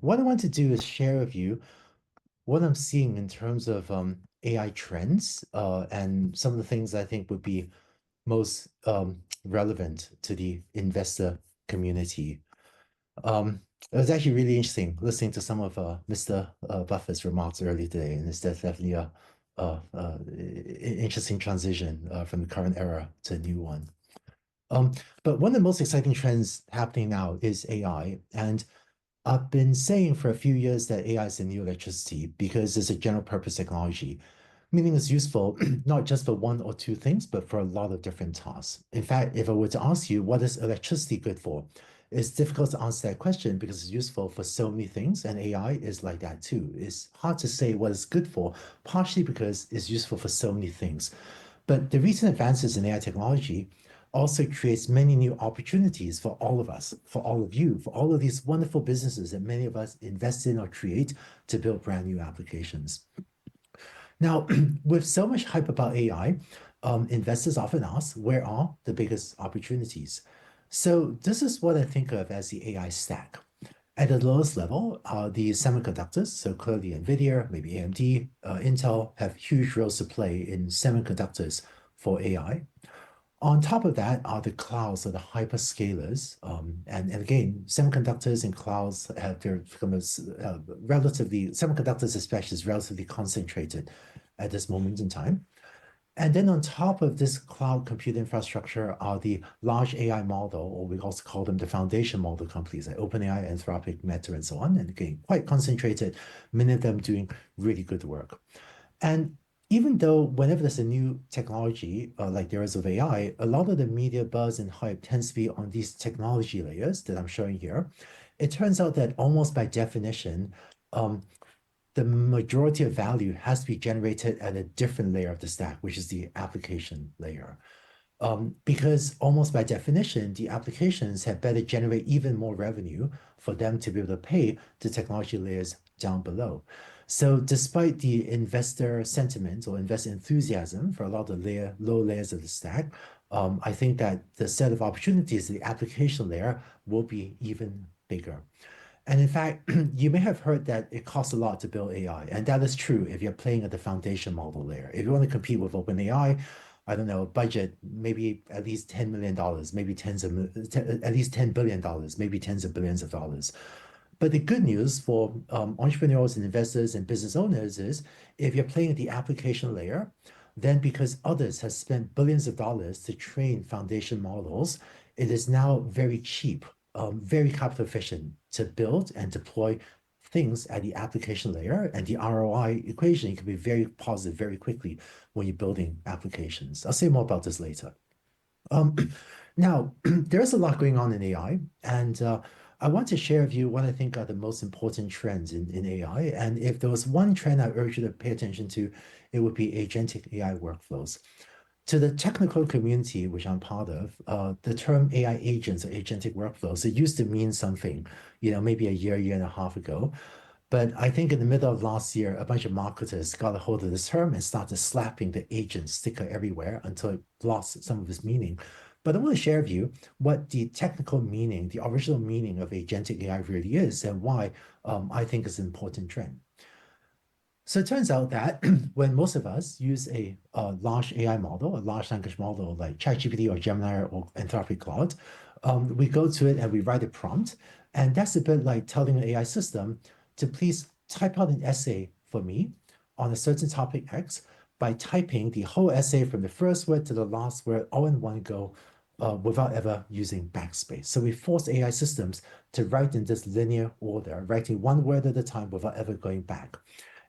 What I want to do is share with you what I'm seeing in terms of AI trends and some of the things I think would be most relevant to the investor community. It was actually really interesting listening to some of Mr. Buffett's remarks earlier today, and it's definitely a interesting transition from the current era to a new one. Um, but one of the most exciting trends happening now is AI, and I've been saying for a few years that AI is the new electricity because it's a general purpose technology, meaning it's useful not just for one or two things, but for a lot of different tasks. In fact, if I were to ask you what is electricity good for, it's difficult to answer that question because it's useful for so many things, and AI is like that too. It's hard to say what it's good for, partially because it's useful for so many things. But the recent advances in AI technology also creates many new opportunities for all of us, for all of you, for all of these wonderful businesses that many of us invest in or create to build brand new applications. Now, with so much hype about AI, investors often ask, where are the biggest opportunities? So this is what I think of as the AI stack. At the lowest level are the semiconductors. So clearly NVIDIA, maybe AMD, Intel have huge roles to play in semiconductors for AI. On top of that are the clouds or the hyperscalers. And again, semiconductors and clouds have their become relatively, semiconductors especially is relatively concentrated at this moment in time. And then on top of this cloud compute infrastructure are the large AI model, or we also call them the foundation model companies like OpenAI, Anthropic, Meta, and so on. And again, quite concentrated, many of them doing really good work. And even though whenever there's a new technology, like there is of AI, a lot of the media buzz and hype tends to be on these technology layers that I'm showing here. It turns out that almost by definition, um, the majority of value has to be generated at a different layer of the stack, which is the application layer. Because almost by definition, the applications have better generate even more revenue for them to be able to pay the technology layers down below. So despite the investor sentiment or investor enthusiasm for a lot of the low layers of the stack, I think that the set of opportunities, the application layer, will be even bigger. And in fact, you may have heard that it costs a lot to build AI, and that is true if you're playing at the foundation model layer. If you want to compete with OpenAI, I don't know, budget maybe at least $10 million, maybe at least $10 billion, maybe tens of billions of dollars. But the good news for entrepreneurs and investors and business owners is if you're playing at the application layer, then because others have spent billions of dollars to train foundation models, it is now very cheap, very capital efficient to build and deploy things at the application layer. And the ROI equation can be very positive very quickly when you're building applications. I'll say more about this later. Um, Now, there's a lot going on in AI, and I want to share with you what I think are the most important trends in AI. And if there was one trend I urge you to pay attention to, it would be agentic AI workflows. To the technical community, which I'm part of, the term AI agents or agentic workflows, it used to mean something, maybe a year and a half ago. But I think in the middle of last year, a bunch of marketers got a hold of this term and started slapping the agent sticker everywhere until it lost some of its meaning. But I want to share with you what the technical meaning, the original meaning of agentic AI really is and why I think it's an important trend. So it turns out that when most of us use a large AI model, a large language model like ChatGPT or Gemini or Anthropic Claude, we go to it and we write a prompt. And that's a bit like telling an AI system to please type out an essay for me on a certain topic X by typing the whole essay from the first word to the last word all in one go without ever using backspace. So we force AI systems to write in this linear order, writing one word at a time without ever going back.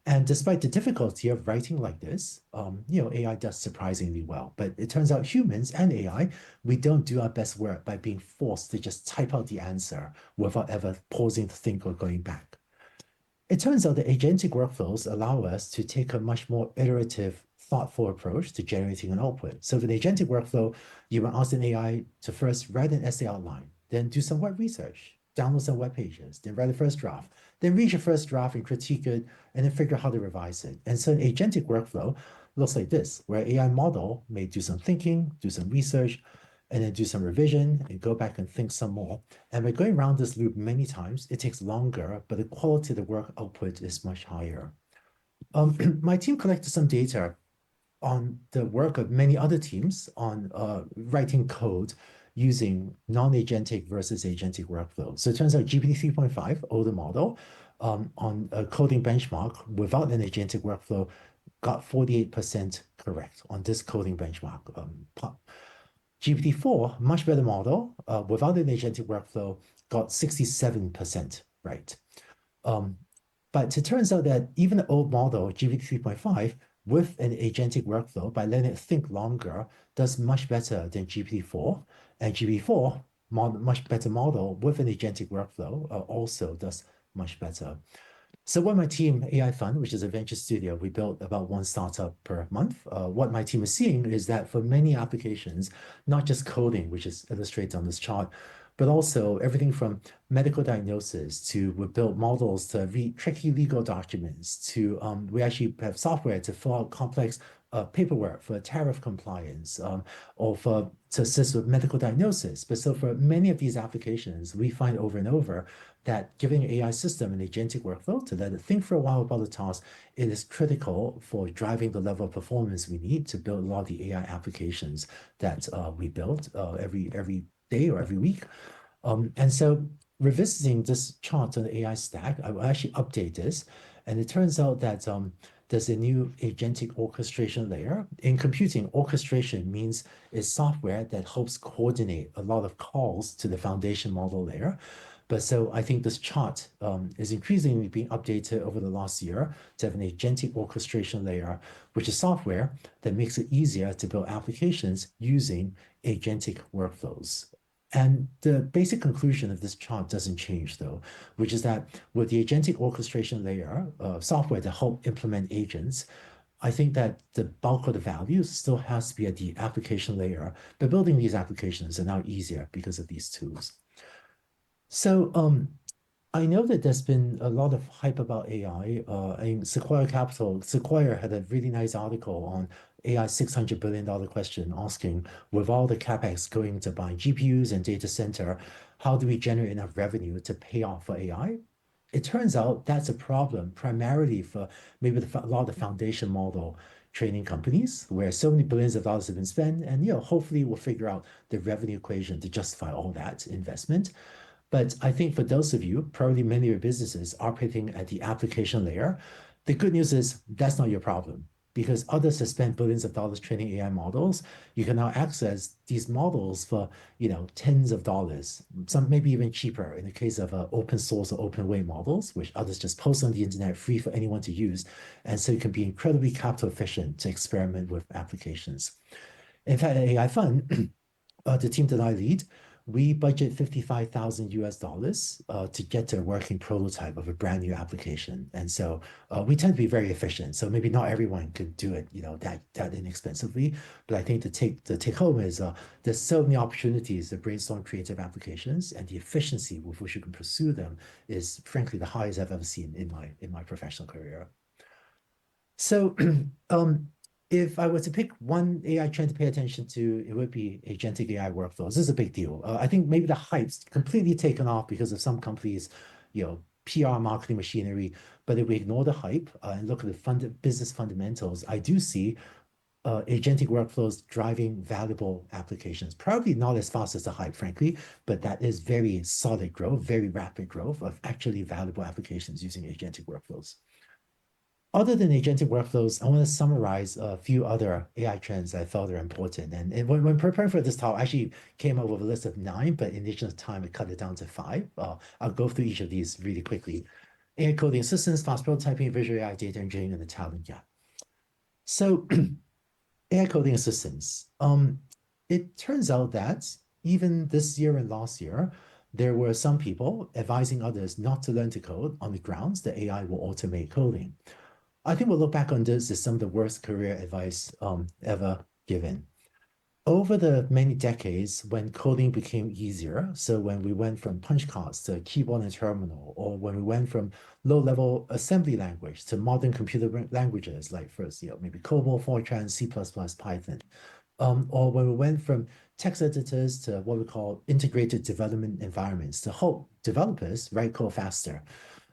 And despite the difficulty of writing like this, AI does surprisingly well. But it turns out humans and AI, we don't do our best work by being forced to just type out the answer without ever pausing to think or going back. It turns out that agentic workflows allow us to take a much more iterative, thoughtful approach to generating an output. So for the agentic workflow, you will ask an AI to first write an essay outline, then do some web research, download some web pages, then write a first draft, then read your first draft and critique it, and then figure out how to revise it. And so an agentic workflow looks like this, where AI model may do some thinking, do some research, and then do some revision and go back and think some more. And by going around this loop many times, it takes longer, but the quality of the work output is much higher. My team collected some data on the work of many other teams on writing code using non-agentic versus agentic workflow. So it turns out GPT 3.5, older model, on a coding benchmark without an agentic workflow got 48% correct on this coding benchmark. GPT-4, much better model, without an agentic workflow, got 67% right. But it turns out that even the old model, GPT 3.5, with an agentic workflow, by letting it think longer, does much better than GPT-4. And GPT-4, much better model with an agentic workflow, also does much better. So what my team, AI Fund, which is a venture studio, we built about one startup per month. What my team is seeing is that for many applications, not just coding, which is illustrated on this chart, but also everything from medical diagnosis to we build models to read tricky legal documents to we actually have software to fill out complex paperwork for tariff compliance or to assist with medical diagnosis. But so for many of these applications, we find over and over that giving an AI system an agentic workflow to let it think for a while about the task, it is critical for driving the level of performance we need to build a lot of the AI applications that we build every day or every week. And so revisiting this chart on the AI stack, I will actually update this. And it turns out that there's a new agentic orchestration layer. In computing, orchestration means it's software that helps coordinate a lot of calls to the foundation model layer. But so I think this chart is increasingly being updated over the last year to have an agentic orchestration layer, which is software that makes it easier to build applications using agentic workflows. And the basic conclusion of this chart doesn't change though, which is that with the agentic orchestration layer of software to help implement agents, I think that the bulk of the value still has to be at the application layer, but building these applications are now easier because of these tools. So I know that there's been a lot of hype about AI. In Sequoia had a really nice article on AI $600 billion question asking, with all the capex going to buying GPUs and data center, how do we generate enough revenue to pay off for AI? It turns out that's a problem primarily for maybe a lot of the foundation model training companies where so many billions of dollars have been spent, and hopefully we'll figure out the revenue equation to justify all that investment. But I think for those of you, probably many of your businesses operating at the application layer, the good news is that's not your problem because others have spent billions of dollars training AI models. You can now access these models for tens of dollars, some maybe even cheaper in the case of open source or open weight models, which others just post on the internet free for anyone to use. And so it can be incredibly capital efficient to experiment with applications. In fact, at AI Fund, the team that I lead, we budget 55,000 US dollars to get to a working prototype of a brand new application. And so we tend to be very efficient. So maybe not everyone could do it, that inexpensively. But I think the take home is there's so many opportunities to brainstorm creative applications, and the efficiency with which you can pursue them is frankly the highest I've ever seen in my professional career. So if I were to pick one AI trend to pay attention to, it would be agentic AI workflows. This is a big deal. I think maybe the hype's completely taken off because of some companies, PR marketing machinery. But if we ignore the hype and look at the business fundamentals, I do see agentic workflows driving valuable applications. Probably not as fast as the hype, frankly, but that is very solid growth, very rapid growth of actually valuable applications using agentic workflows. Other than agentic workflows, I want to summarize a few other AI trends I thought are important. And when preparing for this talk, I actually came up with a list of 9, but in the interest of time, I cut it down to 5. I'll go through each of these really quickly. AI coding assistance, fast prototyping, visual AI, data engineering, and the talent gap. So AI coding assistance. It turns out that even this year and last year, there were some people advising others not to learn to code on the grounds that AI will automate coding. I think we'll look back on this as some of the worst career advice ever given. Over the many decades, when coding became easier, so when we went from punch cards to keyboard and terminal, or when we went from low-level assembly language to modern computer languages like first, maybe COBOL, Fortran, C++, Python, or when we went from text editors to what we call integrated development environments to help developers write code faster,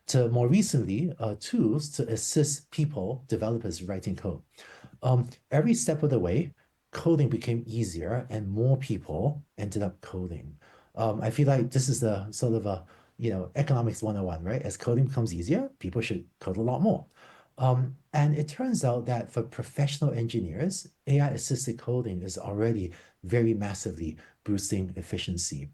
to more recently, tools to assist people, developers writing code. Every step of the way, coding became easier and more people ended up coding. I feel like this is the sort of a, economics 101, right? As coding becomes easier, people should code a lot more. And it turns out that for professional engineers, AI assisted coding is already very massively boosting efficiency.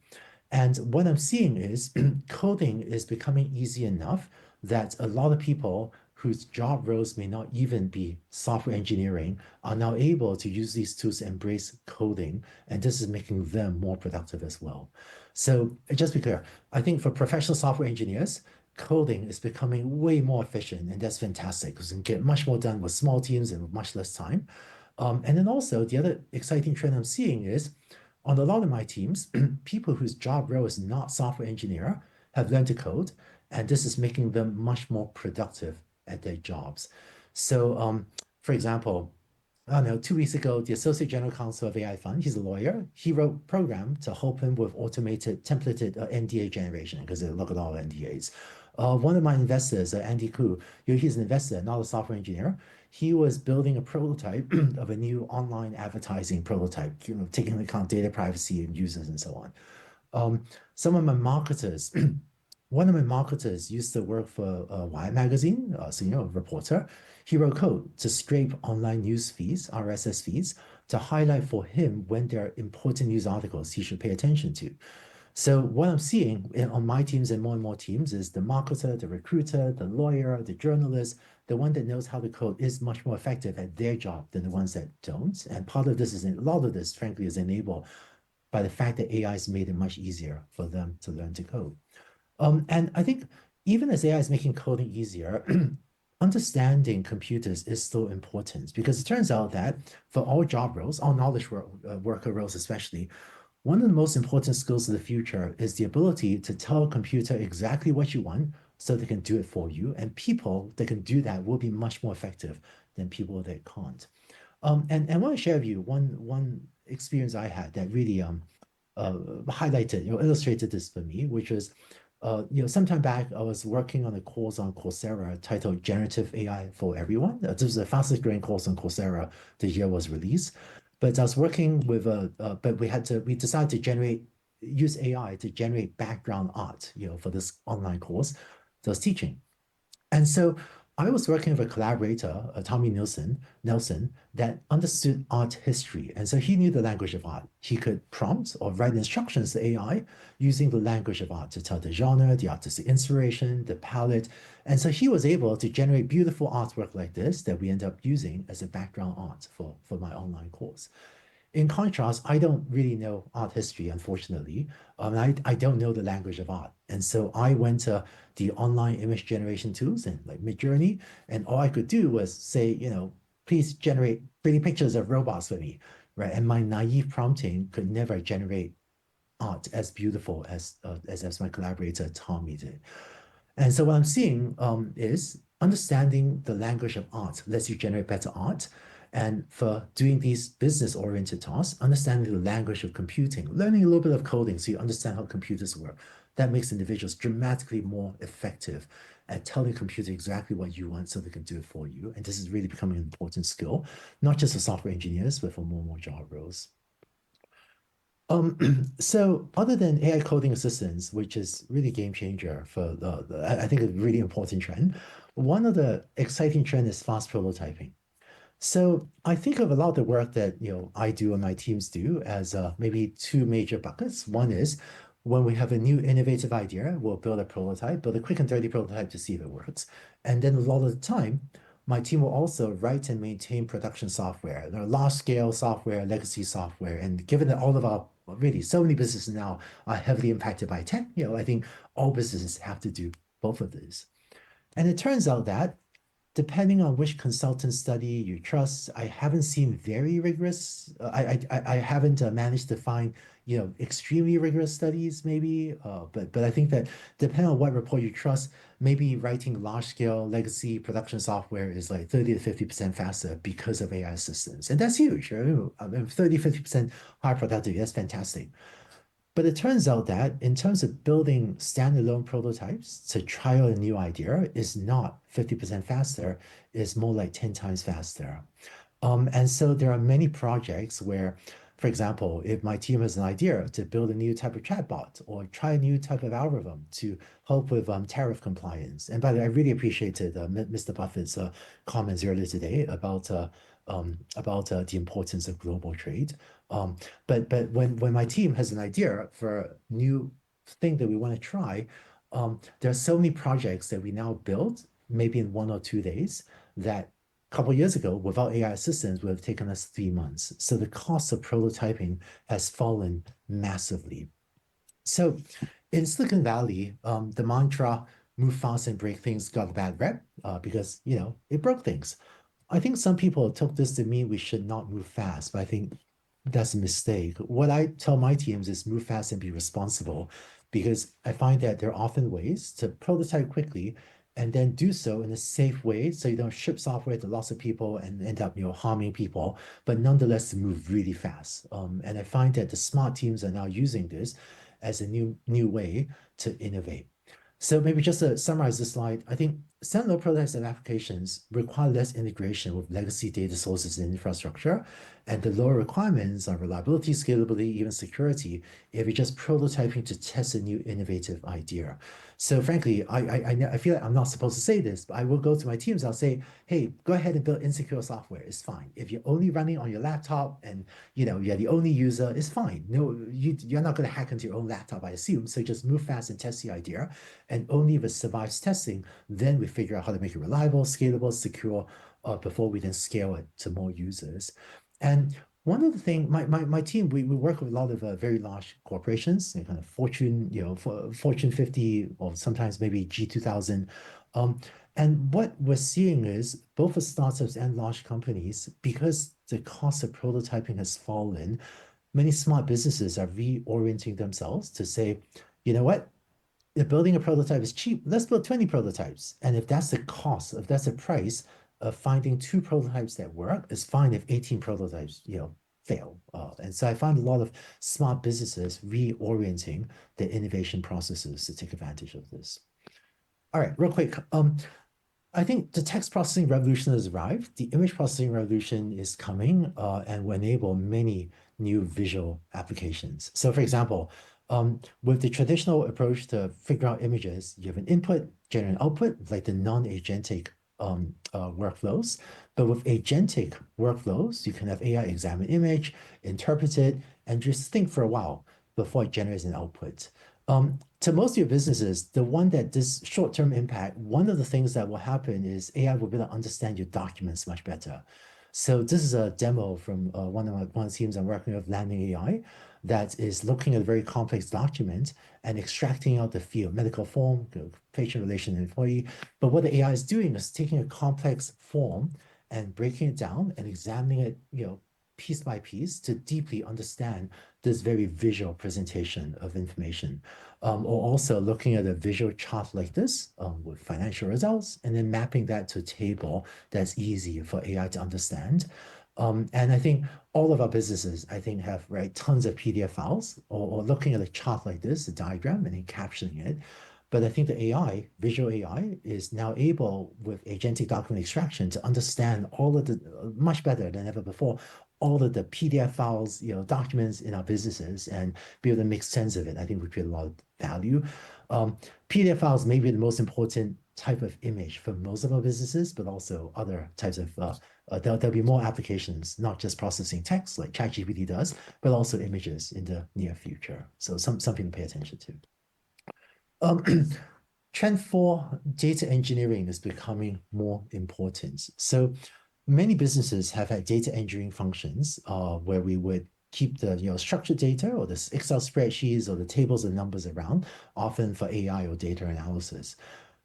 And what I'm seeing is coding is becoming easy enough that a lot of people whose job roles may not even be software engineering are now able to use these tools to embrace coding. And this is making them more productive as well. So just be clear, I think for professional software engineers, coding is becoming way more efficient. And that's fantastic because you can get much more done with small teams and with much less time. And then also the other exciting trend I'm seeing is on a lot of my teams, people whose job role is not software engineer have learned to code, and this is making them much more productive at their jobs. So, for example, I don't know, 2 weeks ago, the Associate General Counsel of AI Fund, he's a lawyer, he wrote program to help him with automated templated NDA generation because they look at all NDAs. One of my investors, Andy Koo, he's an investor, not a software engineer. He was building a prototype of a new online advertising prototype, taking into account data privacy and users and so on. Some of my marketers, one of my marketers used to work for Wired magazine, so a reporter. He wrote code to scrape online news feeds, RSS feeds, to highlight for him when there are important news articles he should pay attention to. So what I'm seeing on my teams and more teams is the marketer, the recruiter, the lawyer, the journalist, the one that knows how to code is much more effective at their job than the ones that don't. And part of this is a lot of this, frankly, is enabled by the fact that AI has made it much easier for them to learn to code. And I think even as AI is making coding easier, understanding computers is still important because it turns out that for all job roles, all knowledge worker roles especially, one of the most important skills of the future is the ability to tell a computer exactly what you want so they can do it for you. And people that can do that will be much more effective than people that can't. And I want to share with you one experience I had that really highlighted, illustrated this for me, which was, sometime back I was working on a course on Coursera titled Generative AI for Everyone. This was the fastest growing course on Coursera the year was released. But I was working with but we decided to use AI to generate background art, for this online course that I was teaching. And so I was working with a collaborator, Tommy Nelson, that understood art history. And so he knew the language of art. He could prompt or write instructions to AI using the language of art to tell the genre, the artistic inspiration, the palette. And so he was able to generate beautiful artwork like this that we end up using as a background art for my online course. In contrast, I don't really know art history, unfortunately. I don't know the language of art. And so I went to the online image generation tools and like Midjourney, and all I could do was say, please generate pretty pictures of robots for me, right? And my naive prompting could never generate art as beautiful as my collaborator Tommy did. And so what I'm seeing is understanding the language of art lets you generate better art. And for doing these business-oriented tasks, understanding the language of computing, learning a little bit of coding so you understand how computers work, that makes individuals dramatically more effective at telling computers exactly what you want so they can do it for you. And this is really becoming an important skill, not just for software engineers, but for more and more job roles. So other than AI coding assistance, which is really game changer for I think a really important trend, one of the exciting trend is fast prototyping. So I think of a lot of the work that I do and my teams do as maybe two major buckets. One is when we have a new innovative idea, we'll build a prototype, build a quick and dirty prototype to see if it works. And then a lot of the time, my team will also write and maintain production software, large scale software, legacy software. And given that all of our really so many businesses now are heavily impacted by tech, I think all businesses have to do both of these. And it turns out that depending on which consultant study you trust, I haven't seen very rigorous. I haven't managed to find extremely rigorous studies maybe. But I think that depending on what report you trust, maybe writing large scale legacy production software is like 30 to 50% faster because of AI assistance, and that's huge. Right? I mean, 30, 50% higher productivity. That's fantastic. But it turns out that in terms of building standalone prototypes to trial a new idea is not 50% faster, it's more like 10 times faster. And so there are many projects where, for example, if my team has an idea to build a new type of chatbot or try a new type of algorithm to help with tariff compliance. And by the way, I really appreciated Mr. Buffett's comments earlier today about the importance of global trade. But when my team has an idea for a new thing that we want to try, there are so many projects that we now build maybe in 1 or 2 days that a couple of years ago, without AI assistance, would have taken us 3 months. So the cost of prototyping has fallen massively. So in Silicon Valley, the mantra "move fast and break things" got a bad rep because it broke things. I think some people took this to mean we should not move fast, but I think that's a mistake. What I tell my teams is move fast and be responsible because I find that there are often ways to prototype quickly and then do so in a safe way so you don't ship software to lots of people and end up harming people, but nonetheless to move really fast. And I find that the smart teams are now using this as a new way to innovate. So maybe just to summarize this slide, I think standalone prototypes and applications require less integration with legacy data sources and infrastructure, and the lower requirements on reliability, scalability, even security, if you're just prototyping to test a new innovative idea. So frankly, I feel like I'm not supposed to say this, but I will go to my teams. I'll say, hey, go ahead and build insecure software. It's fine. If you're only running on your laptop and you're the only user, it's fine. No, you're not going to hack into your own laptop, I assume. So just move fast and test the idea. And only if it survives testing, then we figure out how to make it reliable, scalable, secure, before we then scale it to more users. And one of the things, my team, we work with a lot of very large corporations, kind of Fortune, Fortune 50, or sometimes maybe G2000. And what we're seeing is both for startups and large companies, because the cost of prototyping has fallen, many smart businesses are reorienting themselves to say, you know what? If building a prototype is cheap, let's build 20 prototypes. And if that's the cost, if that's the price of finding 2 prototypes that work, it's fine if 18 prototypes, fail. And so I find a lot of smart businesses reorienting their innovation processes to take advantage of this. All right, real quick. I think the text processing revolution has arrived. The image processing revolution is coming and will enable many new visual applications. So for example, with the traditional approach to figure out images, you have an input, generate an output, like the non-agentic workflows. But with agentic workflows, you can have AI examine image, interpret it, and just think for a while before it generates an output. To most of your businesses, the one that this short-term impact, one of the things that will happen is AI will be able to understand your documents much better. So this is a demo from one of the teams I'm working with, LandingAI, that is looking at a very complex document and extracting out the field, medical form, patient relation, employee. But what the AI is doing is taking a complex form and breaking it down and examining it, piece by piece to deeply understand this very visual presentation of information. Or also looking at a visual chart like this with financial results and then mapping that to a table that's easy for AI to understand. And I think all of our businesses, I think, have tons of PDF files or looking at a chart like this, a diagram, and then captioning it. But I think the AI, visual AI, is now able with agentic document extraction to understand all of the much better than ever before, all of the PDF files, documents in our businesses and be able to make sense of it. I think we create a lot of value. PDF files may be the most important type of image for most of our businesses, but also other types of there'll be more applications, not just processing text like ChatGPT does, but also images in the near future. So something to pay attention to. Trend for data engineering is becoming more important. So many businesses have had data engineering functions where we would keep the structured data or the Excel spreadsheets or the tables and numbers around, often for AI or data analysis.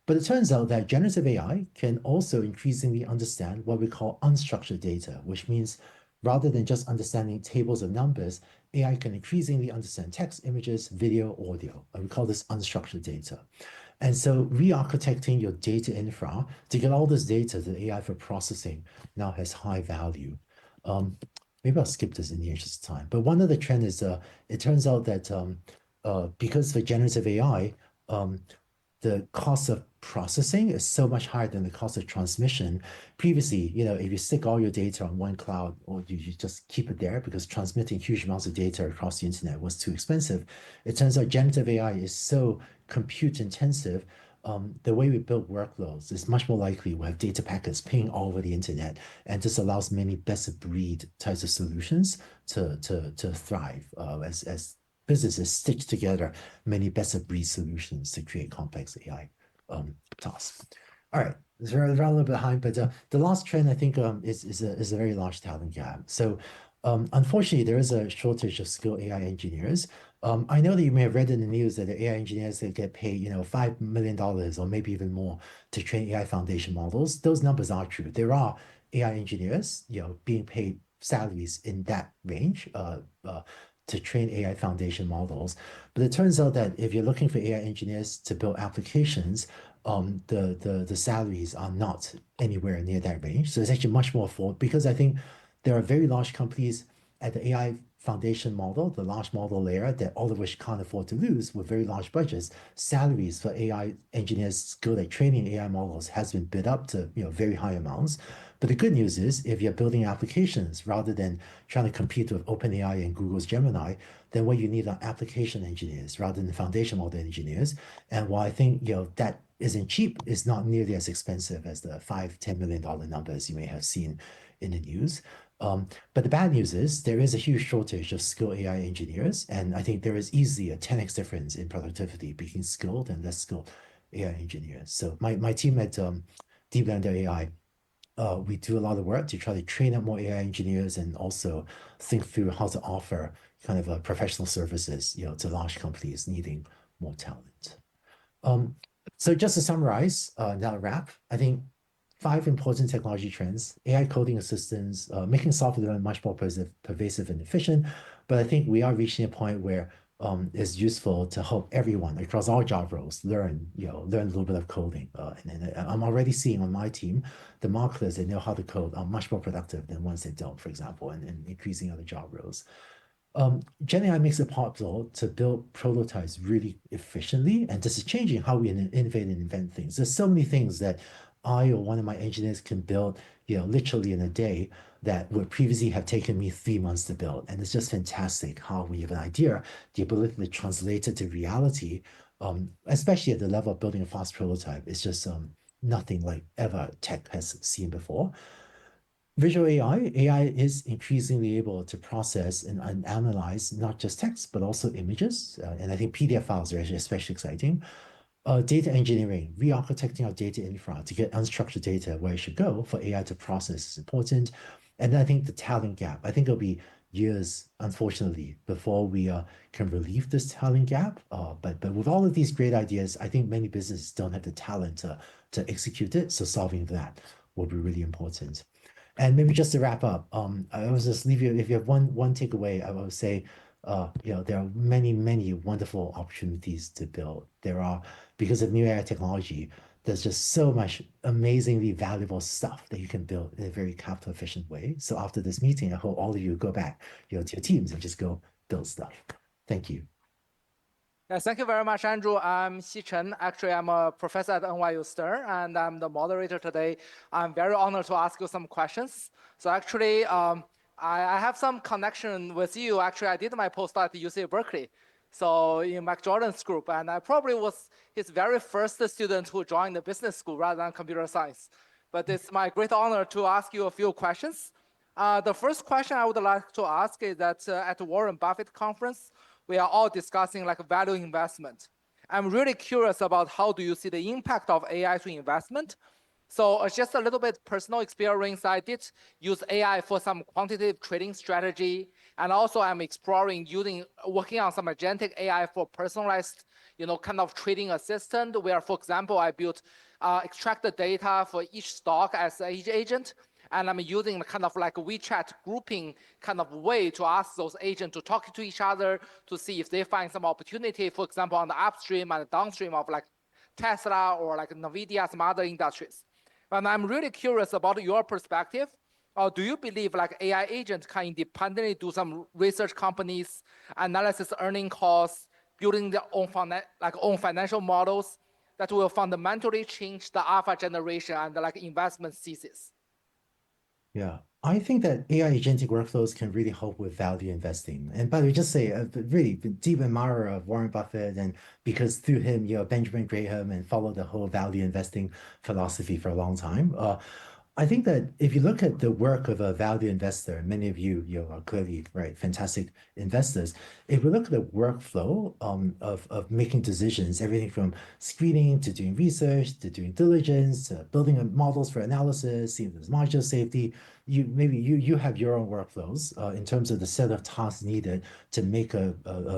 But it turns out that generative AI can also increasingly understand what we call unstructured data, which means rather than just understanding tables of numbers, AI can increasingly understand text, images, video, audio. And we call this unstructured data. And so re-architecting your data infra to get all this data to AI for processing now has high value. Maybe I'll skip this in the interest of time. But one of the trend is it turns out that because for generative AI, the cost of processing is so much higher than the cost of transmission. Previously, if you stick all your data on one cloud or you just keep it there because transmitting huge amounts of data across the internet was too expensive, it turns out generative AI is so compute intensive. The way we build workloads is much more likely we have data packets ping all over the internet, and this allows many best of breed types of solutions to thrive as businesses stitch together many best of breed solutions to create complex AI tasks. All right, it's a little behind, but the last trend I think is a very large talent gap. So unfortunately, there is a shortage of skilled AI engineers. I know that you may have read in the news that the AI engineers that get paid, $5 million or maybe even more to train AI foundation models. Those numbers are true. There are AI engineers, being paid salaries in that range to train AI foundation models. But it turns out that if you're looking for AI engineers to build applications, the salaries are not anywhere near that range. So it's actually much more affordable because I think there are very large companies at the AI foundation model, the large model layer, that all of which can't afford to lose with very large budgets. Salaries for AI engineers skilled at training AI models has been bid up to very high amounts. But the good news is if you're building applications rather than trying to compete with OpenAI and Google's Gemini, then what you need are application engineers rather than foundation model engineers. And while I think that isn't cheap, it's not nearly as expensive as the $5-10 million numbers you may have seen in the news. But the bad news is there is a huge shortage of skilled AI engineers, and I think there is easily a 10x difference in productivity between skilled and less skilled AI engineers. So my team at DeepLearning.AI, we do a lot of work to try to train up more AI engineers and also think through how to offer kind of professional services, to large companies needing more talent. So just to summarize, now wrap, I think 5 important technology trends: AI coding assistants, making software development much more pervasive and efficient. But I think we are reaching a point where it's useful to help everyone across all job roles learn a little bit of coding. And I'm already seeing on my team, the marketers that know how to code are much more productive than ones that don't, for example, and increasing other job roles. Gen AI makes it possible to build prototypes really efficiently, and this is changing how we innovate and invent things. There's so many things that I or one of my engineers can build, literally in a day that would previously have taken me 3 months to build. And it's just fantastic how we have an idea, the ability to translate it to reality, especially at the level of building a fast prototype. It's just nothing like ever tech has seen before. Visual AI is increasingly able to process and analyze not just text, but also images. And I think PDF files are actually especially exciting. Data engineering, re-architecting our data infra to get unstructured data where it should go for AI to process is important. And then I think the talent gap, I think it'll be years, unfortunately, before we can relieve this talent gap. But with all of these great ideas, I think many businesses don't have the talent to execute it. So solving that will be really important. And maybe just to wrap up, I will just leave you, if you have one takeaway, I will say, there are many, many wonderful opportunities to build. Because of new AI technology, there's just so much amazingly valuable stuff that you can build in a very capital efficient way. So after this meeting, I hope all of you go back, to your teams and just go build stuff. Thank you. Thank you very much, Andrew. I'm Chen. Actually, I'm a professor at NYU Stern, and I'm the moderator today. I'm very honored to ask you some questions. So actually, I have some connection with you. Actually, I did my postdoc at UC Berkeley, so in Mac Jordan's group, and I probably was his very first student who joined the business school rather than computer science. But it's my great honor to ask you a few questions. The first question I would like to ask is that at the Warren Buffett conference, we are all discussing value investment. I'm really curious about how do you see the impact of AI to investment. So just a little bit personal experience, I did use AI for some quantitative trading strategy. And also I'm exploring working on some agentic AI for personalized kind of trading assistant where, for example, I built extract the data for each stock as each agent. And I'm using kind of like a WeChat grouping kind of way to ask those agents to talk to each other to see if they find some opportunity, for example, on the upstream and downstream of like Tesla or like NVIDIA, some other industries. And I'm really curious about your perspective. Do you believe like AI agents can independently do some research companies, analysis earning costs, building their own own financial models that will fundamentally change the alpha generation and like investment thesis? Yeah, I think that AI agentic workflows can really help with value investing. And by the way, just say, really deep admirer of Warren Buffett, and because through him, Benjamin Graham, and followed the whole value investing philosophy for a long time. I think that if you look at the work of a value investor, many of you are clearly right, fantastic investors. If we look at the workflow of making decisions, everything from screening to doing research to doing diligence to building models for analysis, seeing if there's margin of safety, you have your own workflows in terms of the set of tasks needed to make a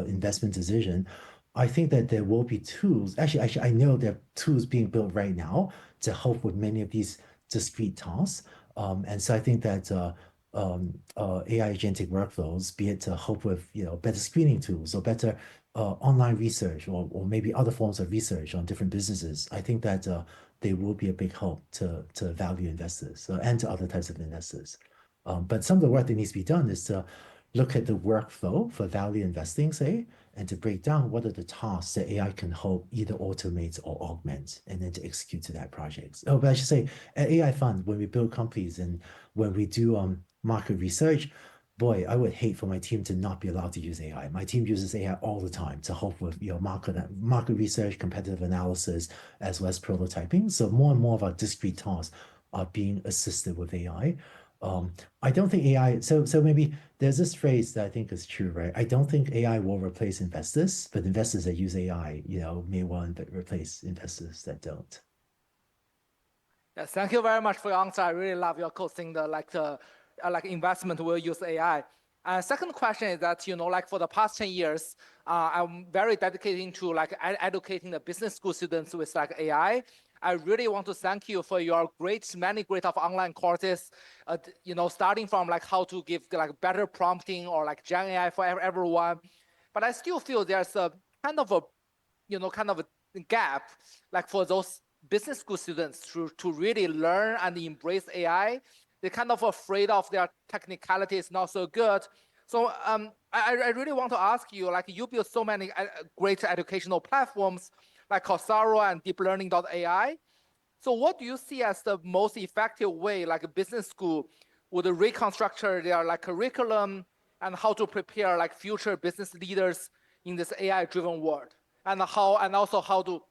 investment decision. I think that there will be tools. Actually, I know there are tools being built right now to help with many of these discrete tasks. And so I think that AI agentic workflows, be it to help with better screening tools or better online research or maybe other forms of research on different businesses, I think that they will be a big help to value investors and to other types of investors. But some of the work that needs to be done is to look at the workflow for value investing, say, and to break down what are the tasks that AI can help either automate or augment, and then to execute to that project. Oh, but I should say, at AI Fund, when we build companies and when we do market research, boy, I would hate for my team to not be allowed to use AI. My team uses AI all the time to help with market research, competitive analysis, as well as prototyping. So more and more of our discrete tasks are being assisted with AI. I don't think AI. So maybe there's this phrase that I think is true, right? I don't think AI will replace investors, but investors that use AI, may well replace investors that don't. Yes, thank you very much for your answer. I really love your quote saying the like investment will use AI. Second question is that like for the past 10 years, I'm very dedicated to like educating the business school students with like AI. I really want to thank you for your many great of online courses. Starting from like how to give like better prompting or like Gen AI for everyone. But I still feel there's a kind of a kind of a gap, like for those business school students to really learn and embrace AI. They're kind of afraid of their technicality is not so good. So I really want to ask you, like you build so many great educational platforms like Coursera and DeepLearning.AI. So what do you see as the most effective way, like a business school would reconstruct their like curriculum and how to prepare like future business leaders in this AI-driven world? And also how do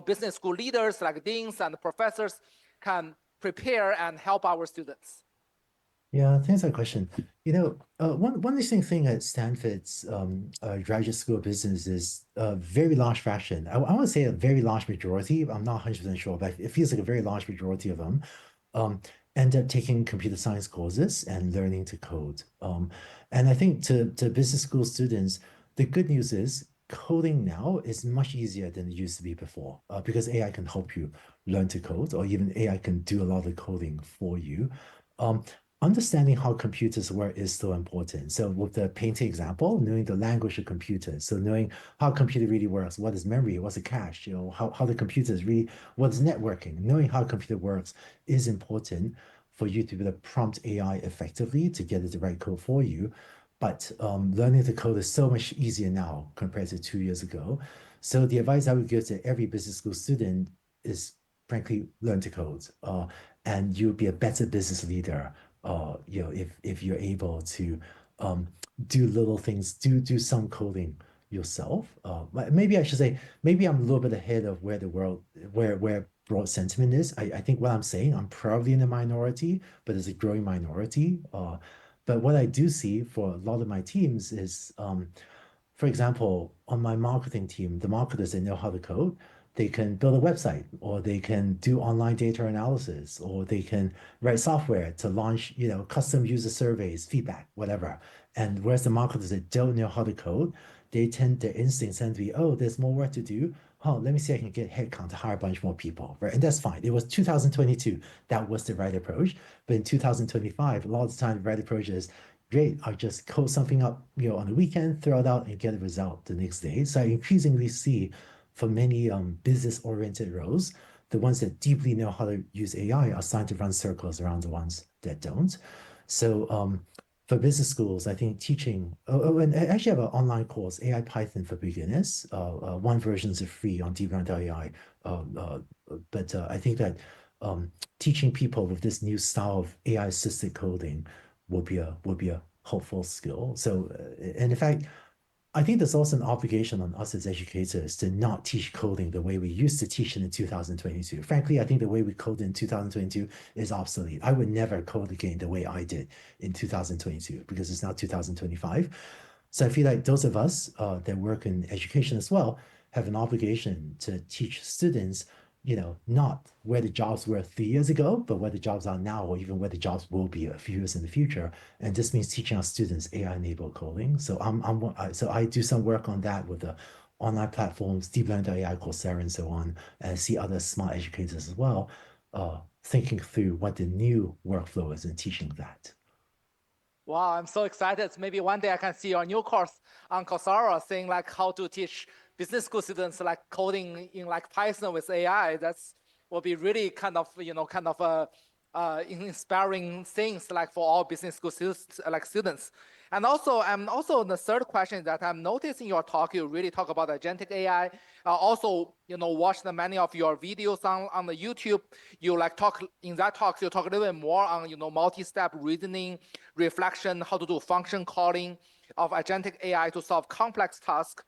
business school leaders like deans and professors can prepare and help our students? Yeah, thanks for that question. One interesting thing at Stanford's graduate school of business is a very large fraction. I want to say a very large majority. I'm not 100% sure, but it feels like a very large majority of them um, end up taking computer science courses and learning to code. And I think to business school students, the good news is coding now is much easier than it used to be before because AI can help you learn to code, or even AI can do a lot of the coding for you. Um, Understanding how computers work is still important. So with the painting example, knowing the language of computers, so knowing how a computer really works, what is memory, what's a cache, how the computer is really, what is networking, knowing how a computer works is important for you to be able to prompt AI effectively to get the right code for you. But learning to code is so much easier now compared to 2 years ago. So the advice I would give to every business school student is frankly learn to code, and you'll be a better business leader if you're able to um, do little things, do some coding yourself. Maybe I should say, maybe I'm a little bit ahead of where the world, where broad sentiment is. I think what I'm saying, I'm probably in the minority, but it's a growing minority. But what I do see for a lot of my teams is for example, on my marketing team, the marketers that know how to code, they can build a website, or they can do online data analysis, or they can write software to launch, custom user surveys, feedback, whatever. And whereas the marketers that don't know how to code, their instincts tend to be, oh, there's more work to do. Oh, let me see if I can get headcount to hire a bunch more people, right? And that's fine. It was 2022. That was the right approach. But in 2025, a lot of the time, the right approach is, great, I just code something up, on the weekend, throw it out and get a result the next day. So I increasingly see for many business-oriented roles, the ones that deeply know how to use AI are starting to run circles around the ones that don't. So for business schools, I think teaching, and I actually have an online course, AI Python for beginners. One version is free on DeepLearning.AI. But I think that teaching people with this new style of AI assisted coding would be a helpful skill. So, and in fact, I think there's also an obligation on us as educators to not teach coding the way we used to teach it in 2022. Frankly, I think the way we code in 2022 is obsolete. I would never code again the way I did in 2022 because it's now 2025. So I feel like those of us that work in education as well have an obligation to teach students, not where the jobs were 3 years ago, but where the jobs are now, or even where the jobs will be a few years in the future. And this means teaching our students AI-enabled coding. So so I do some work on that with the online platforms, DeepLearning.AI, Coursera, and so on, and I see other smart educators as well, thinking through what the new workflow is and teaching that. Wow, I'm so excited. Maybe one day I can see your new course on Coursera saying like how to teach business school students like coding in like Python with AI. That's will be really kind of, inspiring things like for all business school students, like students. And also the third question that I'm noticing your talk, you really talk about agentic AI. Also, watch the many of your videos on the YouTube. You like talk in that talk, you talk a little bit more on, multi-step reasoning, reflection, how to do function calling of agentic AI to solve complex tasks.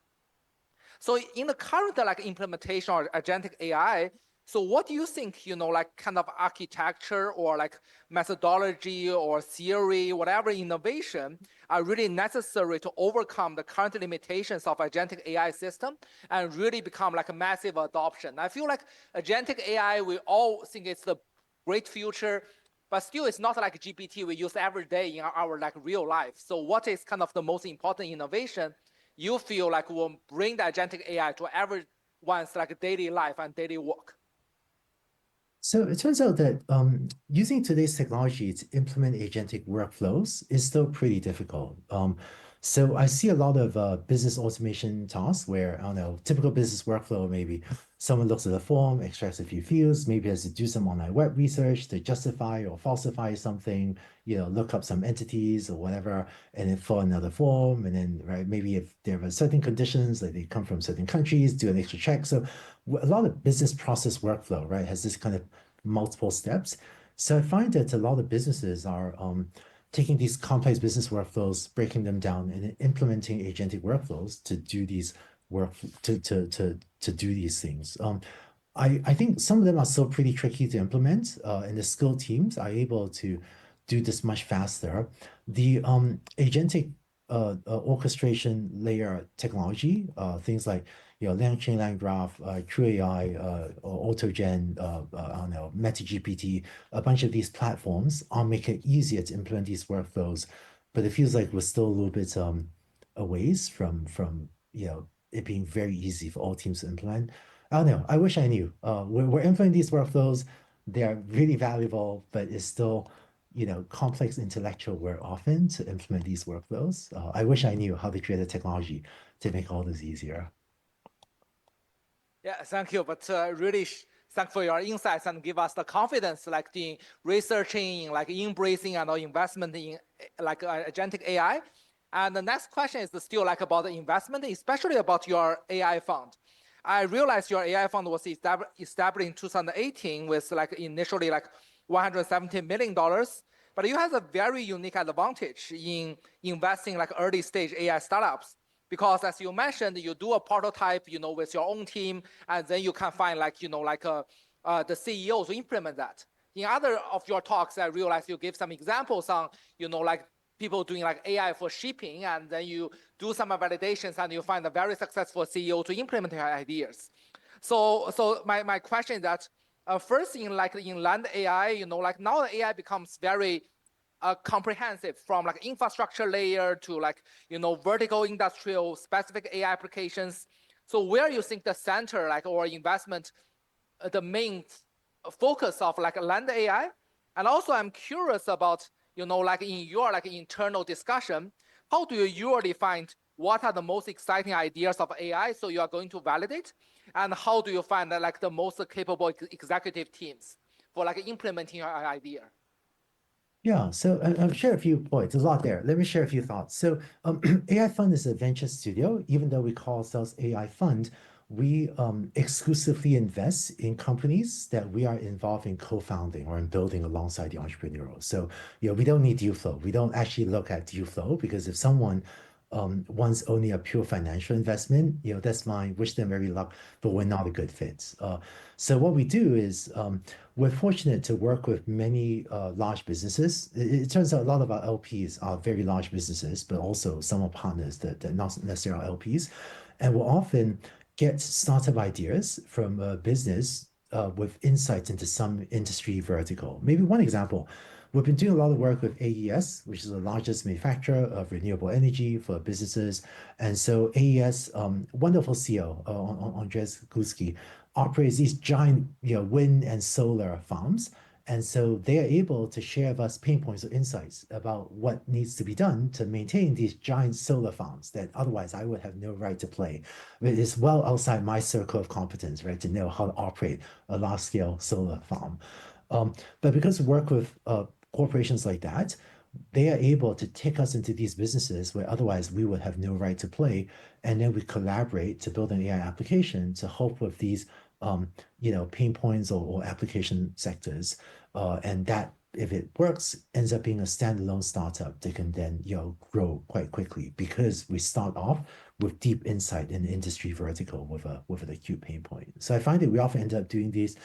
So in the current like implementation of agentic AI, so what do you think, like kind of architecture or like methodology or theory, whatever innovation are really necessary to overcome the current limitations of agentic AI system and really become like a massive adoption? I feel like agentic AI, we all think it's the great future, but still it's not like GPT we use every day in our like real life. So what is kind of the most important innovation you feel like will bring the agentic AI to everyone's like daily life and daily work? So it turns out that using today's technology to implement agentic workflows is still pretty difficult. So I see a lot of business automation tasks where, I don't know, typical business workflow, maybe someone looks at a form, extracts a few fields, maybe has to do some online web research to justify or falsify something, look up some entities or whatever, and then fill another form. And then, right, maybe if there are certain conditions, like they come from certain countries, do an extra check. So a lot of business process workflow, right, has this kind of multiple steps. So I find that a lot of businesses are taking these complex business workflows, breaking them down, and implementing agentic workflows to do these work to do these things. I think some of them are still pretty tricky to implement, and the skilled teams are able to do this much faster. The agentic orchestration layer technology, things like LangChain, LangGraph, TrueAI, or AutoGen, I don't know, MetaGPT, a bunch of these platforms are making it easier to implement these workflows, but it feels like we're still a little bit a ways from it being very easy for all teams to implement. I don't know. I wish I knew. We're implementing these workflows. They are really valuable, but it's still complex intellectual work often to implement these workflows. I wish I knew how to create a technology to make all this easier. Yeah, thank you. But really, thank for your insights and give us the confidence, like in researching, like embracing and investment in like agentic AI. And the next question is still like about the investment, especially about your AI fund. I realized your AI fund was established in 2018 with like initially like $170 million. But you have a very unique advantage in investing like early stage AI startups because as you mentioned, you do a prototype, with your own team, and then you can find like, the CEO to implement that. In other of your talks, I realized you give some examples on, like people doing like AI for shipping, and then you do some validations and you find a very successful CEO to implement your ideas. So my question is that first in LandAI, like now the AI becomes very comprehensive from like infrastructure layer to like, vertical industrial specific AI applications. So where you think the center like or investment, the main focus of like LandAI? And also I'm curious about, like in your like internal discussion, how do you usually find what are the most exciting ideas of AI so you are going to validate? And how do you find that, like the most capable executive teams for like implementing your idea? Yeah, so I'll share a few points. There's a lot there. Let me share a few thoughts. So AI Fund is a venture studio. Even though we call ourselves AI Fund, we exclusively invest in companies that we are involved in co-founding or in building alongside the entrepreneurial. So, we don't need deal flow. We don't actually look at deal flow because if someone wants only a pure financial investment, that's fine. Wish them very luck, but we're not a good fit. So what we do is we're fortunate to work with many large businesses. It turns out a lot of our LPs are very large businesses, but also some are partners that not necessarily are LPs. And we'll often get startup ideas from a business with insights into some industry vertical. Maybe one example, we've been doing a lot of work with AES, which is the largest manufacturer of renewable energy for businesses. And so AES, wonderful CEO, Andres Gluski, operates these giant, wind and solar farms. And so they are able to share with us pain points or insights about what needs to be done to maintain these giant solar farms that otherwise I would have no right to play. It's well outside my circle of competence, right, to know how to operate a large scale solar farm. But because we work with corporations like that, they are able to take us into these businesses where otherwise we would have no right to play. And then we collaborate to build an AI application to help with these, pain points or application sectors. And that, if it works, ends up being a standalone startup that can then, grow quite quickly because we start off with deep insight in the industry vertical with an acute pain point. So I find that we often end up doing these.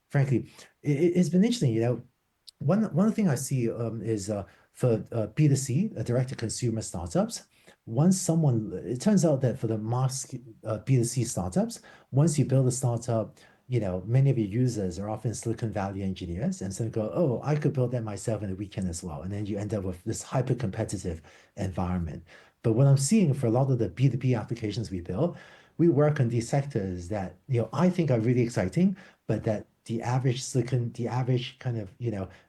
Frankly, it's been interesting, one thing I see is for B2C, direct to consumer startups, it turns out that for the mass B2C startups, once you build a startup, many of your users are often Silicon Valley engineers, and so go, oh, I could build that myself in a weekend as well. And then you end up with this hyper competitive environment. But what I'm seeing for a lot of the B2B applications we build, we work on these sectors that, I think are really exciting, but that the average kind of,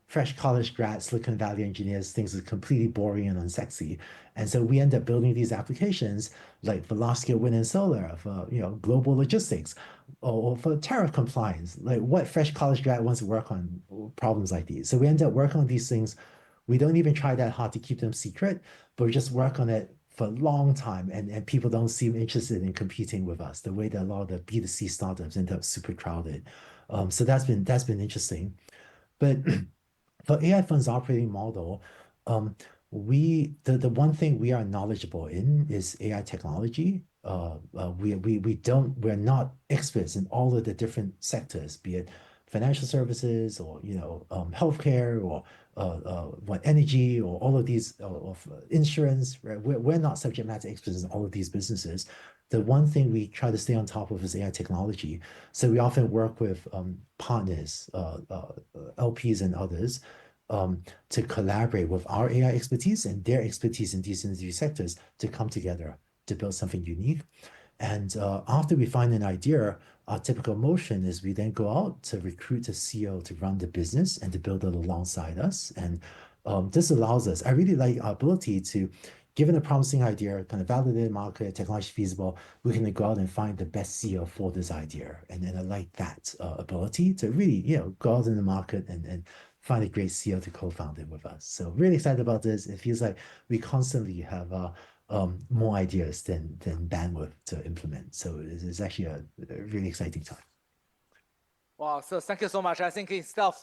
fresh college grad Silicon Valley engineers thinks is completely boring and unsexy. And so we end up building these applications like for large scale wind and solar, for global logistics, or for tariff compliance. Like what fresh college grad wants to work on problems like these? So we end up working on these things. We don't even try that hard to keep them secret, but we just work on it for a long time, and people don't seem interested in competing with us the way that a lot of the B2C startups end up super crowded. So that's been interesting. But for AI Fund's operating model, the one thing we are knowledgeable in is AI technology. We're not experts in all of the different sectors, be it financial services or healthcare or what energy or all of these of insurance. Right? We're not subject matter experts in all of these businesses. The one thing we try to stay on top of is AI technology. So we often work with partners, LPs and others, to collaborate with our AI expertise and their expertise in these industry sectors to come together to build something unique. And after we find an idea, our typical motion is we then go out to recruit a CEO to run the business and to build it alongside us. And this allows us, I really like our ability to, given a promising idea, kind of validated market, technology feasible, we can go out and find the best CEO for this idea. And then I like that ability to really, go out in the market and find a great CEO to co-found it with us. So really excited about this. It feels like we constantly have more ideas than bandwidth to implement. So it's actually a really exciting time. Wow, so thank you so much. I think instead of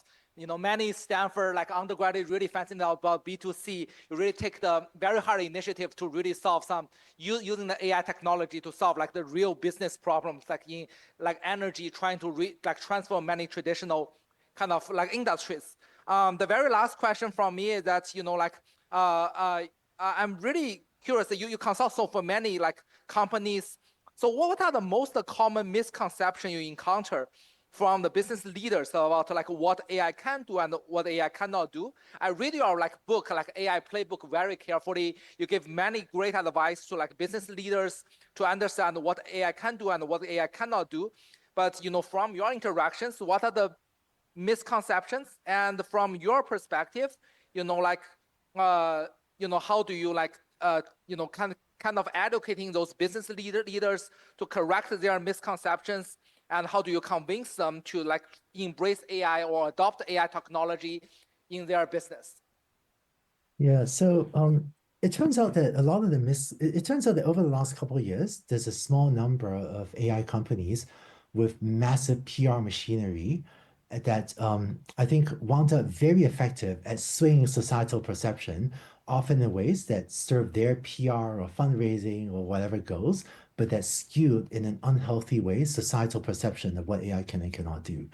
many Stanford like undergraduate really fascinated about B2C, you really take the very hard initiative to really solve some using the AI technology to solve like the real business problems like in like energy, trying to transform many traditional kind of like industries. The very last question from me is that I'm really curious that you consult so for many like companies. So what are the most common misconceptions you encounter from the business leaders about like what AI can do and what AI cannot do. I read your like book, like AI playbook, very carefully. You give many great advice to like business leaders to understand what AI can do and what AI cannot do. But from your interactions, what are the misconceptions? And from your perspective, like, how do you like, kind of educating those business leaders to correct their misconceptions, and how do you convince them to like embrace AI or adopt AI technology in their business? Yeah, so it turns out that a lot of it turns out that over the last couple of years, there's a small number of AI companies with massive PR machinery that I think wound up very effective at swinging societal perception, often in ways that serve their PR or fundraising or whatever goals, but that skewed in an unhealthy way societal perception of what AI can and cannot do.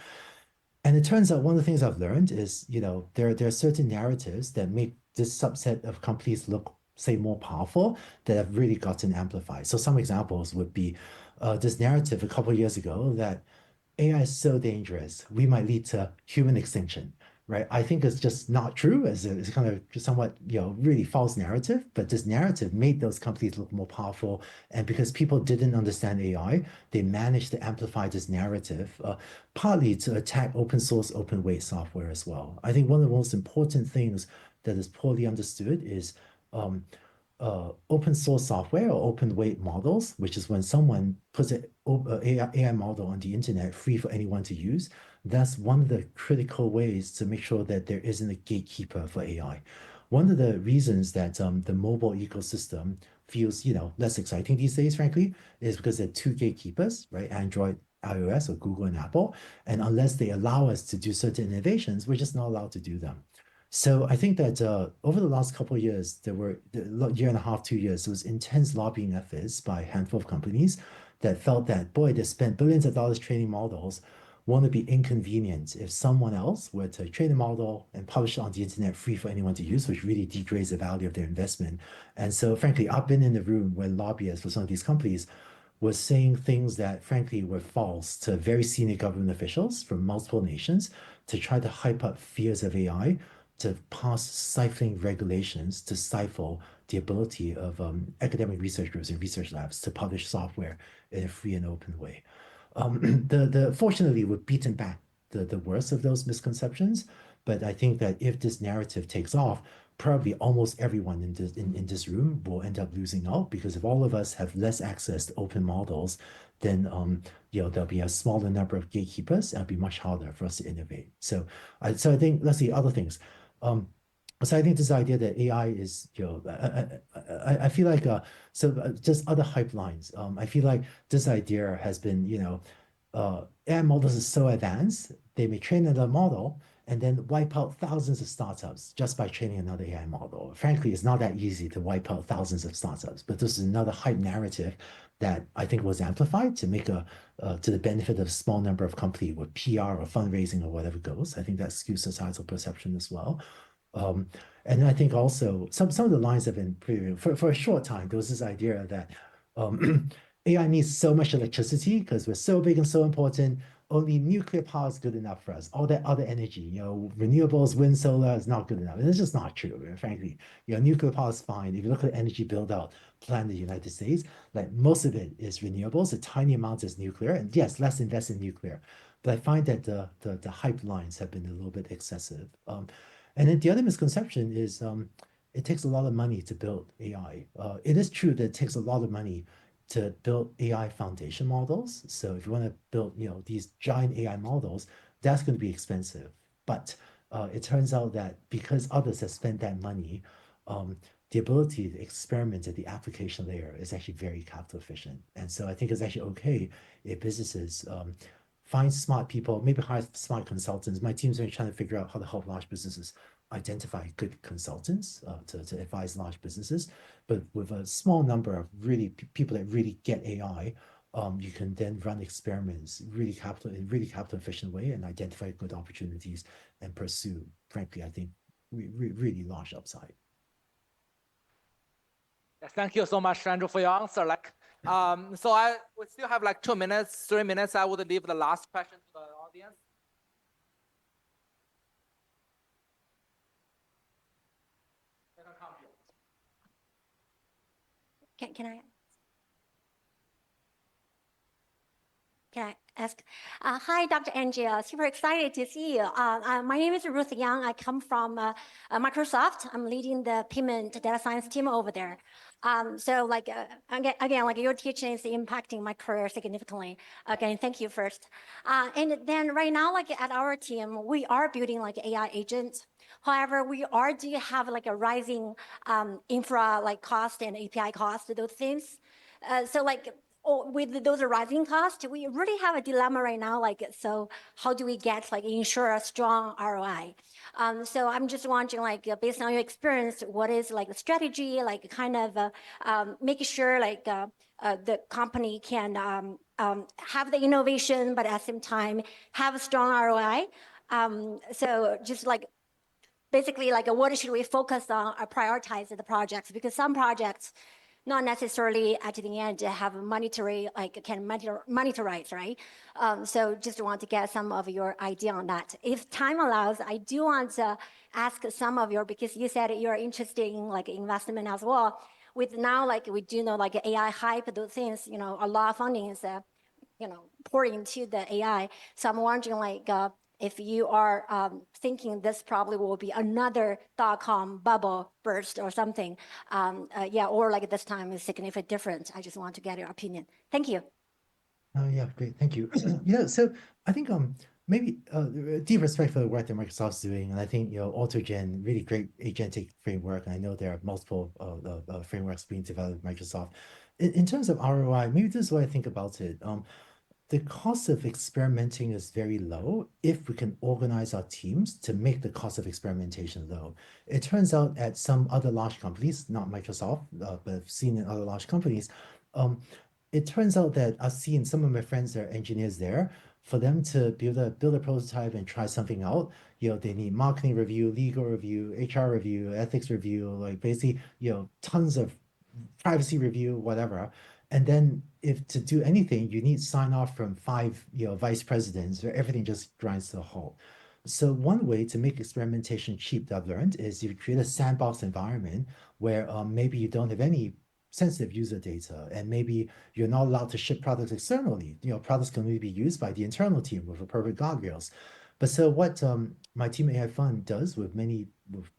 And it turns out one of the things I've learned is, there are certain narratives that make this subset of companies look, say, more powerful that have really gotten amplified. So some examples would be this narrative a couple of years ago that AI is so dangerous, we might lead to human extinction, right? I think it's just not true. It's kind of somewhat, really false narrative. But this narrative made those companies look more powerful. And because people didn't understand AI, they managed to amplify this narrative, partly to attack open source, open weight software as well. I think one of the most important things that is poorly understood is um, open source software or open weight models, which is when someone puts an AI model on the internet free for anyone to use. That's one of the critical ways to make sure that there isn't a gatekeeper for AI. One of the reasons that the mobile ecosystem feels, less exciting these days, frankly, is because there are two gatekeepers, right? Android, iOS, or Google and Apple. And unless they allow us to do certain innovations, we're just not allowed to do them. So I think that over the last couple of years, there were year and a half, 2 years, there was intense lobbying efforts by a handful of companies that felt that, boy, they spent billions of dollars training models, want to be inconvenient if someone else were to train a model and publish it on the internet free for anyone to use, which really degrades the value of their investment. And so, frankly, I've been in the room when lobbyists for some of these companies was saying things that, frankly, were false to very senior government officials from multiple nations to try to hype up fears of AI, to pass stifling regulations to stifle the ability of academic research groups and research labs to publish software in a free and open way. Fortunately, we've beaten back the worst of those misconceptions, but I think that if this narrative takes off, probably almost everyone in this room will end up losing out, because if all of us have less access to open models, then there'll be a smaller number of gatekeepers, and it'll be much harder for us to innovate. So I think, let's see, other things. So I think this idea that AI is, I feel like just other hype lines. I feel like this idea has been, AI models are so advanced, they may train another model and then wipe out thousands of startups just by training another AI model. Frankly, it's not that easy to wipe out thousands of startups, but this is another hype narrative that I think was amplified to make to the benefit of a small number of companies with PR or fundraising or whatever goes. I think that skews societal perception as well. Um, and I think also some of the lines have been pretty, for a short time, there was this idea that AI needs so much electricity because we're so big and so important. Only nuclear power is good enough for us. All that other energy, renewables, wind, solar is not good enough. And it's just not true, frankly. Nuclear power is fine. If you look at the energy build out plan in the United States, like most of it is renewables, a tiny amount is nuclear. And yes, let's invest in nuclear. But I find that the hype lines have been a little bit excessive. And then the other misconception is it takes a lot of money to build AI. It is true that it takes a lot of money to build AI foundation models. So if you want to build, these giant AI models, that's going to be expensive. But it turns out that because others have spent that money, the ability to experiment at the application layer is actually very capital efficient. And so I think it's actually okay if businesses find smart people, maybe hire smart consultants. My team's really trying to figure out how to help large businesses identify good consultants to advise large businesses. But with a small number of really people that really get AI, you can then run experiments in really capital efficient way and identify good opportunities and pursue, frankly, I think really large upside. Thank you so much, Andrew, for your answer. So we still have like 2 minutes, 3 minutes. I would leave the last question to the audience. audience. They can come here. Can I ask? Hi, Dr. Angela. Super excited to see you. My name is Ruth Young. I come from Microsoft. I'm leading the payment data science team over there. So like, again, like your teaching is impacting my career significantly. Again, thank you first. And then right now, like at our team, we are building like AI agents. However, we do have like a rising infra like cost and API cost, those things. So like, with those rising costs, we really have a dilemma right now. Like, so how do we get like ensure a strong ROI? So I'm just wondering, like, based on your experience, what is like the strategy, like kind of making sure like the company can have the innovation, but at the same time have a strong ROI. So just like basically like what should we focus on or prioritize the projects, because some projects not necessarily at the end have monetary, like can monetize, right? So just want to get some of your idea on that. If time allows, I do want to ask some of your, because you said you're interested in like investment as well. With now, like we do know like AI hype, those things, you know, a lot of funding is pouring into the AI. So I'm wondering like, if you are thinking this probably will be another .com bubble burst or something, yeah, or like this time is significantly different. I just want to get your opinion. Thank you. Oh yeah, great, thank you. Yeah, so I think maybe deep respect for the work that Microsoft's doing, and I think AutoGen really great agentic framework. And I know there are multiple frameworks being developed at Microsoft. In terms of ROI, maybe this is what I think about it. The cost of experimenting is very low if we can organize our teams to make the cost of experimentation low. It turns out at some other large companies, not Microsoft, but I've seen in other large companies, um, it turns out that I've seen some of my friends that are engineers there, for them to build a prototype and try something out, they need marketing review, legal review, HR review, ethics review, like basically, tons of privacy review, whatever. And then if to do anything, you need sign off from five, vice presidents, where everything just grinds to a halt. So one way to make experimentation cheap that I've learned is you create a sandbox environment where maybe you don't have any sensitive user data, and maybe you're not allowed to ship products externally. Products can only be used by the internal team with appropriate guardrails. But so what my team AI Fund does with many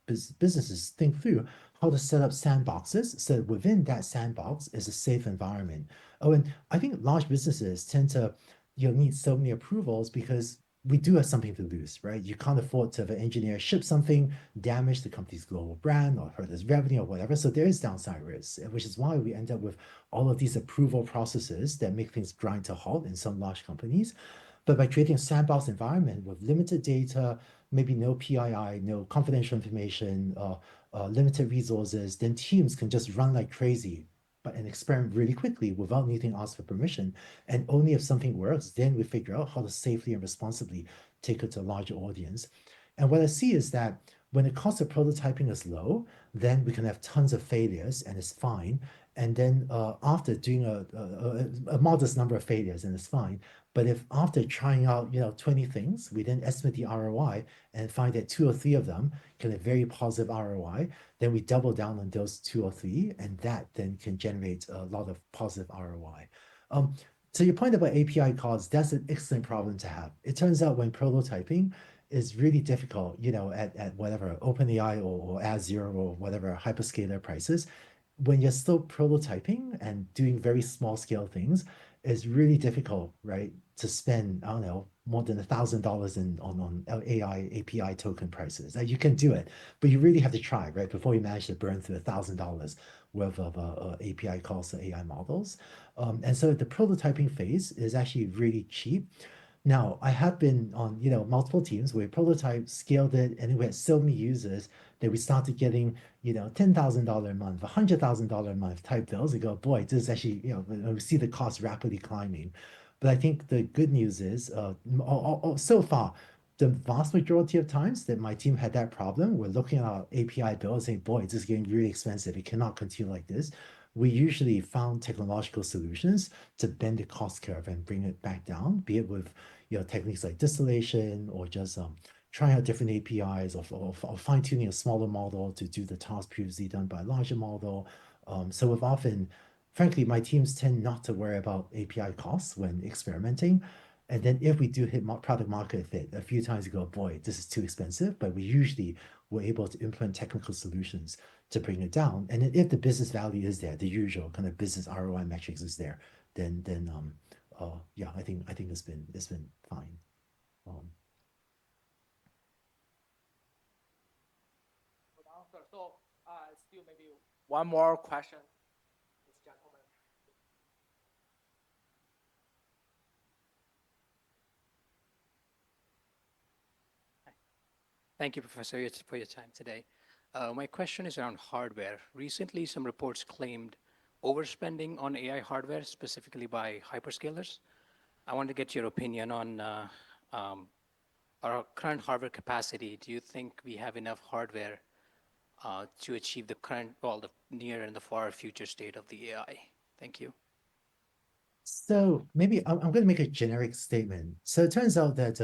businesses think through how to set up sandboxes so that within that sandbox is a safe environment. Oh, and I think large businesses tend to need so many approvals because we do have something to lose, right? You can't afford to have an engineer ship something, damage the company's global brand or hurt its revenue or whatever. So there is downside risk, which is why we end up with all of these approval processes that make things grind to a halt in some large companies. But by creating a sandbox environment with limited data, maybe no PII, no confidential information, limited resources, then teams can just run like crazy, but and experiment really quickly without needing to ask for permission. And only if something works, then we figure out how to safely and responsibly take it to a larger audience. And what I see is that when the cost of prototyping is low, then we can have tons of failures and it's fine. And then after doing a modest number of failures, and it's fine. But if after trying out 20 things, we then estimate the ROI and find that 2 or 3 of them can have very positive ROI, then we double down on those 2 or 3, and that then can generate a lot of positive ROI. So your point about API calls, that's an excellent problem to have. It turns out when prototyping is really difficult, at whatever OpenAI or Azure or whatever hyperscaler prices, when you're still prototyping and doing very small scale things, it's really difficult, right? To spend, I don't know, more than $1,000 on AI API token prices. You can do it, but you really have to try, right? Before you manage to burn through $1,000 worth of API calls to AI models. And so the prototyping phase is actually really cheap. Now, I have been on, multiple teams where prototype scaled it, and we had so many users that we started getting, $10,000 a month, $100,000 a month type deals. We go, boy, this is actually, we see the cost rapidly climbing. But I think the good news is, so far, the vast majority of times that my team had that problem, we're looking at our API bill and saying, boy, this is getting really expensive. It cannot continue like this. We usually found technological solutions to bend the cost curve and bring it back down, be it with techniques like distillation or just trying out different APIs or fine-tuning a smaller model to do the task previously done by a larger model. So we've often, frankly, my teams tend not to worry about API costs when experimenting. And then if we do hit product market fit, a few times we go, boy, this is too expensive, but we usually were able to implement technical solutions to bring it down. And if the business value is there, the usual kind of business ROI metrics is there, then yeah, I think it's been fine. So still maybe one more question, this gentleman. Thank you, Professor, for your time today. My question is around hardware. Recently, some reports claimed overspending on AI hardware, specifically by hyperscalers. I want to get your opinion on our current hardware capacity. Do you think we have enough hardware to achieve the current, well, the near and the far future state of the AI? Thank you. So maybe I'm going to make a generic statement. So it turns out that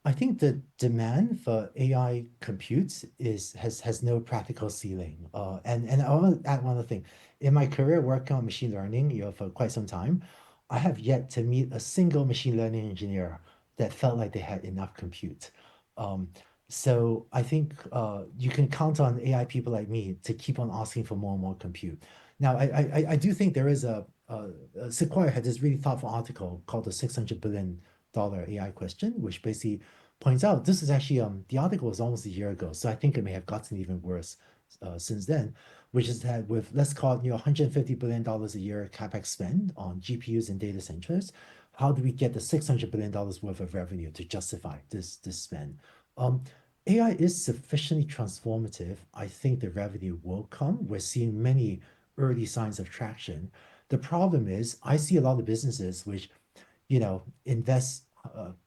I think the demand for AI compute has no practical ceiling. And I want to add one other thing. In my career working on machine learning, for quite some time, I have yet to meet a single machine learning engineer that felt like they had enough compute. Um, so I think you can count on AI people like me to keep on asking for more and more compute. Now, I do think there is Sequoia had this really thoughtful article called the $600 billion AI question, which basically points out this is actually the article was almost a year ago, so I think it may have gotten even worse since then, which is that with, let's call it, $150 billion a year capex spend on GPUs and data centers, how do we get the $600 billion worth of revenue to justify this spend? AI is sufficiently transformative. I think the revenue will come. We're seeing many early signs of traction. The problem is I see a lot of businesses which invest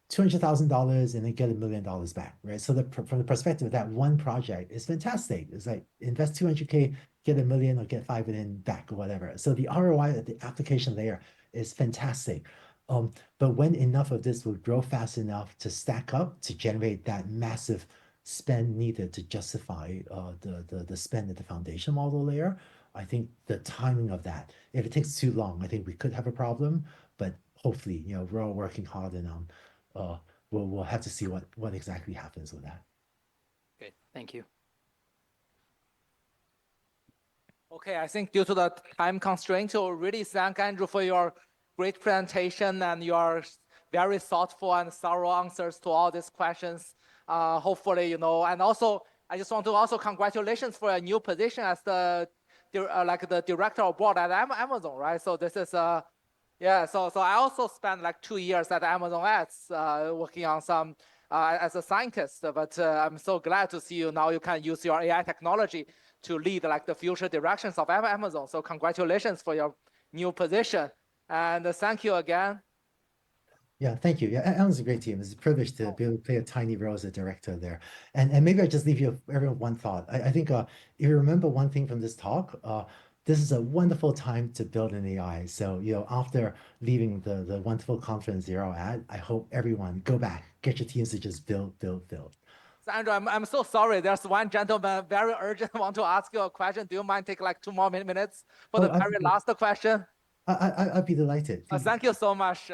$200,000 and then get $1 million back, right? So from the perspective of that one project, it's fantastic. It's like invest 200K, get $1 million or get 5 million back or whatever. So the ROI at the application layer is fantastic. But when enough of this will grow fast enough to stack up to generate that massive spend needed to justify the spend at the foundation model layer, I think the timing of that, if it takes too long, I think we could have a problem. But hopefully, we're all working hard and we'll have to see what exactly happens with that. Great, thank you. Okay, I think due to the time constraint, so really thank Andrew for your great presentation and your very thoughtful and thorough answers to all these questions. Hopefully, and also I just want to also congratulations for a new position as the director of board at Amazon, right? So this is yeah. So I also spent like 2 years at Amazon Ads working on some as a scientist. But I'm so glad to see you now. You can use your AI technology to lead like the future directions of Amazon. So congratulations for your new position, and thank you again. Yeah, thank you. Yeah, Alan's a great team. It's a privilege to be able to play a tiny role as a director there. And maybe I just leave you everyone one thought. I think if you remember one thing from this talk, this is a wonderful time to build an AI. So after leaving the wonderful conference you're all at, I hope everyone go back, get your teams to just build. So Andrew, I'm so sorry. There's one gentleman very urgent want to ask you a question. Do you mind take like 2 more minutes for the very last question? I'd be delighted. Thank you so much.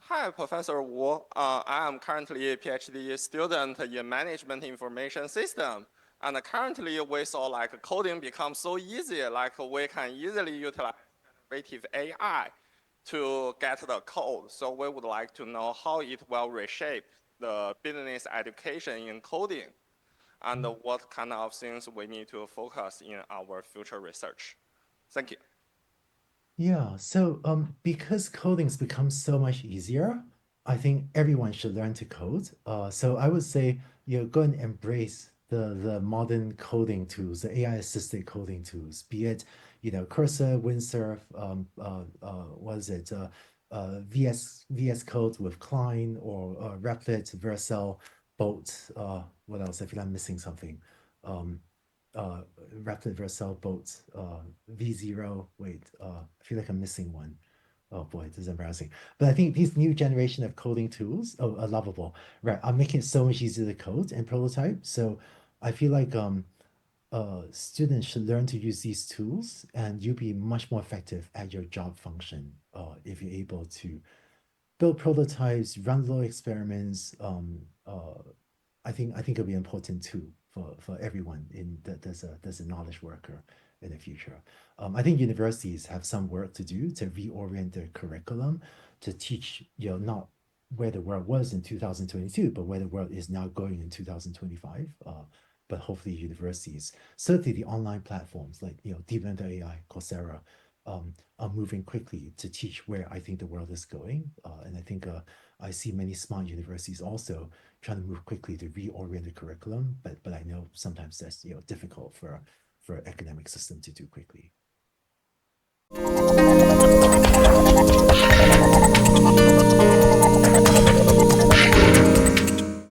Hi, Professor Wu. I am currently a PhD student in management information system. And currently we saw like coding become so easy, like we can easily utilize generative AI to get the code. So we would like to know how it will reshape the business education in coding and what kind of things we need to focus in our future research. Thank you. Yeah, so because coding's become so much easier, I think everyone should learn to code. So I would say go and embrace the modern coding tools, the AI assisted coding tools, be it Cursor, Windsurf, what is it, VS Code with Klein or Replit, Vercel, Bolt. What else? I feel I'm missing something. Replit, Vercel, Bolt, V0. Wait, I feel like I'm missing one. Oh boy, this is embarrassing. But I think these new generation of coding tools are lovable, right? Are making it so much easier to code and prototype. So I feel like students should learn to use these tools, and you'll be much more effective at your job function if you're able to build prototypes, run little experiments. I think it'll be important too for everyone in that there's a knowledge worker in the future. I think universities have some work to do to reorient their curriculum to teach, not where the world was in 2022, but where the world is now going in 2025. But hopefully universities, certainly the online platforms like DeepLearning.AI, Coursera, are moving quickly to teach where I think the world is going. And I think I see many smart universities also trying to move quickly to reorient the curriculum, but I know sometimes that's difficult for academic system to do quickly.